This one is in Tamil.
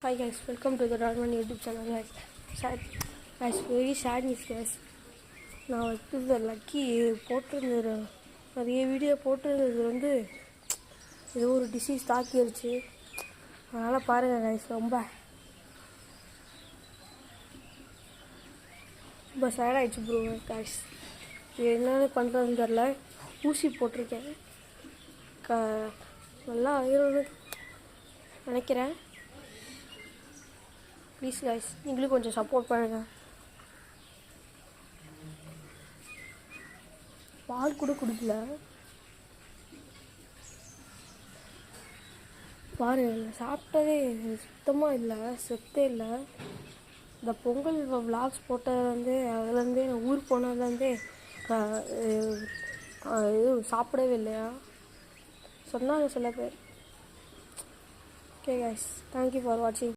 Hi guys, welcome to the Darman YouTube channel guys. Very sad news guys. நான் வந்து லக்கி போட்டிருந்த நிறைய வீடியோ போட்டிருந்தது வந்து ஏதோ ஒரு டிசீஸ் தாக்கிடுச்சு. அதனால் பாருங்கள் guys, ரொம்ப சேட் ஆகிடுச்சு ப்ரோ guys. இது என்னென்ன பண்ணுறதுன்னு தெரில. ஊசி போட்டிருக்கேன், நல்லா ஆயிடும்னு நினைக்கிறேன். ப்ளீஸ் கைஸ், நீங்களும் கொஞ்சம் சப்போர்ட் பண்ணுங்கள். பால் கூட குடிக்கல பாருங்கள், சாப்பிட்டதே சுத்தமாக இல்லை, செத்தே இல்லை. இந்த பொங்கல் விளாக்ஸ் போட்டதுலேருந்தே, அதுலேருந்தே நான் ஊர் போனதுலேருந்தே எதுவும் சாப்பிடவே இல்லையா சொன்னாங்க சில பேர். ஓகே கைஸ், தேங்க்யூ ஃபார் வாட்சிங்.